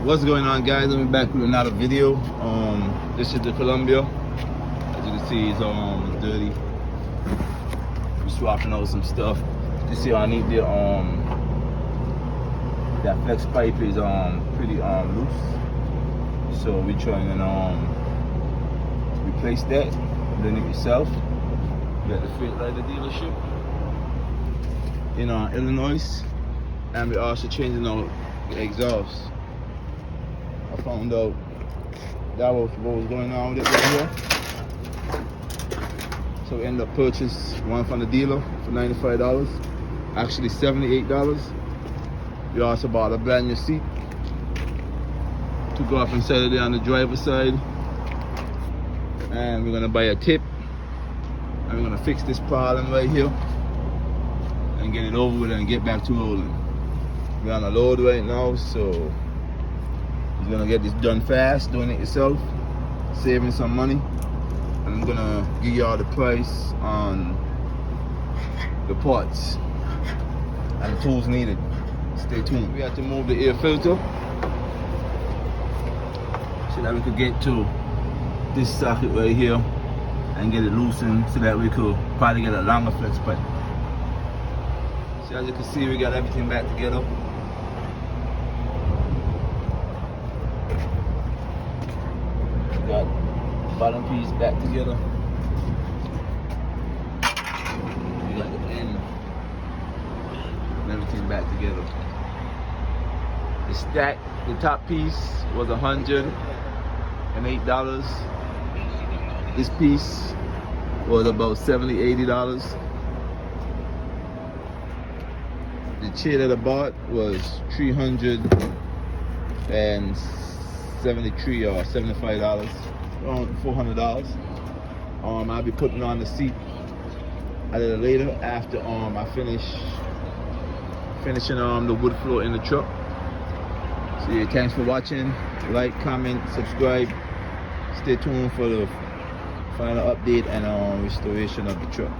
What's going on, guys? I'm back with another video. This is the Columbia. As you can see, it's dirty. We're swapping out some stuff. You see I need the that flex pipe is pretty loose. So we're trying to replace that. Doing it yourself. We got the Freightliner dealership in Illinois, and we're also changing out the exhaust. I found out that was what was going on with it right here. So we ended up purchasing one from the dealer for $95, actually $78. We also bought a brand new seat to go up inside of there on the driver's side, and we're gonna buy a tip, and we're gonna fix this problem right here and get it over with and get back to rolling. We're on a load right now, so you're gonna get this done fast, doing it yourself, saving some money. And I'm gonna give y'all the price on the parts and the tools needed. Stay tuned. We have to move the air filter so that we could get to this socket right here and get it loosened so that we could probably get a longer flex pipe. So as you can see, we got everything back together. Got bottom piece back together. We got the end and everything back together. The stack, the top piece was $108. This piece was about $70–$80. The chair that I bought was $373 or $75, around $400. I'll be putting on the seat a little later after I finishing the wood floor in the truck. So yeah, thanks for watching. Like, comment, subscribe. Stay tuned for the final update and restoration of the truck.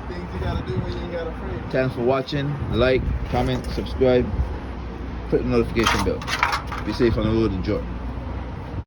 Things you gotta do when you ain't got a friend. Thanks for watching. Like, comment, subscribe, put the notification bell. Be safe on the road, enjoy.